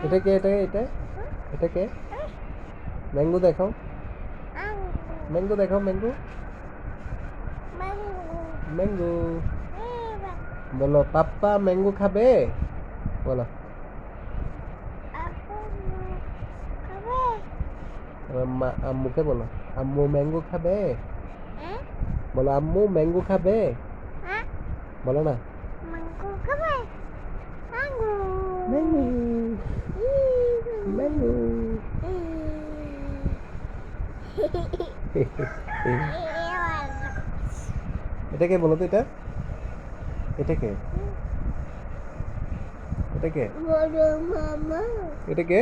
এটা কে? এটা কে? ম্যাঙ্গো দেখাও, ম্যাঙ্গো দেখাও, ম্যাঙ্গো, ম্যাঙ্গো। বলো পাপ্পা ম্যাঙ্গো খাবে, বলো। আম্মুকে বলো, আম্মু ম্যাঙ্গো খাবে, বলো আম্মু ম্যাঙ্গো খাবে, বলো না। Mango, mango. এটা কে বলো তো? এটা কে? এটা কে? এটা কে?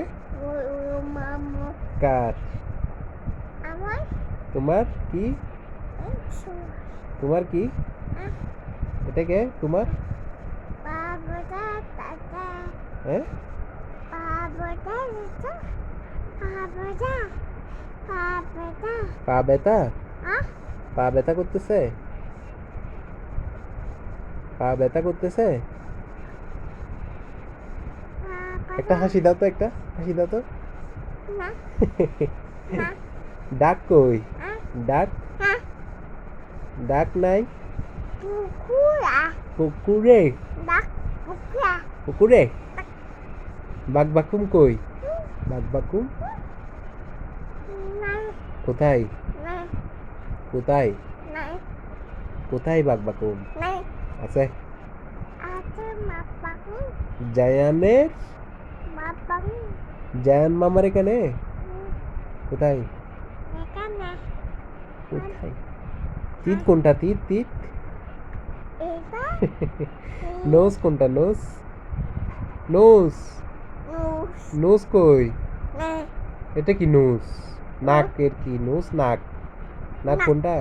কার? তোমার কি? তোমার কি? এটা কে তোমার? হ্যাঁ, পা ব্যথা, পা ব্যথা করতেছে, পা ব্যথা করতেছে। একটা হাসি দাও তো, একটা হাসি দাও তো। ডাক কই? ডাক, ডাক নাই। পুকুরে, পুকুরে। বাঘ বাকুম কই? বাঘ বাকুম কোথায়? কোথায়? কোথায় বাঘ বাকুম? আছে জায়ানের, জায়ান মামার এখানে। কোথায়? কোথায়? তিত কোনটা? তিত, তিত। নোজ কোনটা? নোজ, নোজ, নোজ কই? এটা কি নোজ? নাক এর কি নোজ? নাক, নাক কোনটা?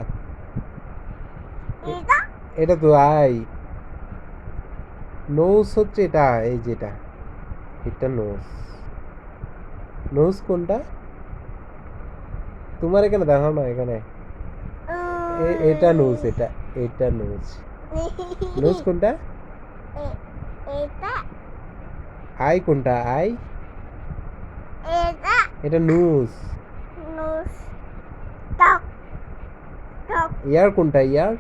এটা তো আই। নোজ হচ্ছে এটা, এই যেটা, এটা নোজ। নোজ কোনটা? তোমার এখানে দেখো না, এখানে এটা নোজ, এটা, এটা নোজ। নোজ কোনটা? আই কোনটা? আই, এটা নোজ। ইয়ার কোনটা? ইয়ার,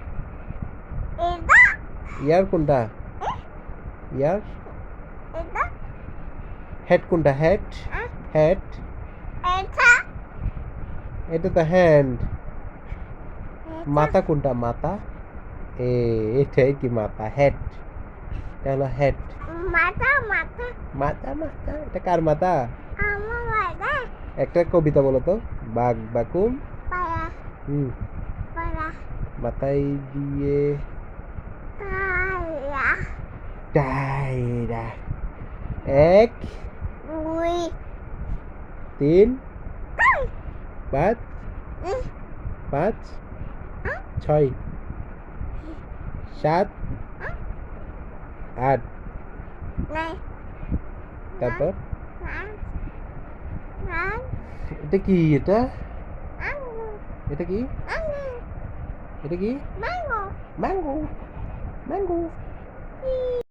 ইয়ার কোনটা? ইয়ার। হেড কোনটা? Head, head. এটা তো হ্যান্ড। মাথা কোনটা? মাথা, এটাই কি মাথা? হেড, এটা হলো হেড। মাথা, মাথা। এটা কার মাথা? একটা কবিতা বলো তো। বাঘ বাকুম মাথায় দিয়ে টায়রা, 1 3 5 5 6 7 8। তারপর এটা কি? এটা, এটা কি? এটা কি? Mango, mango.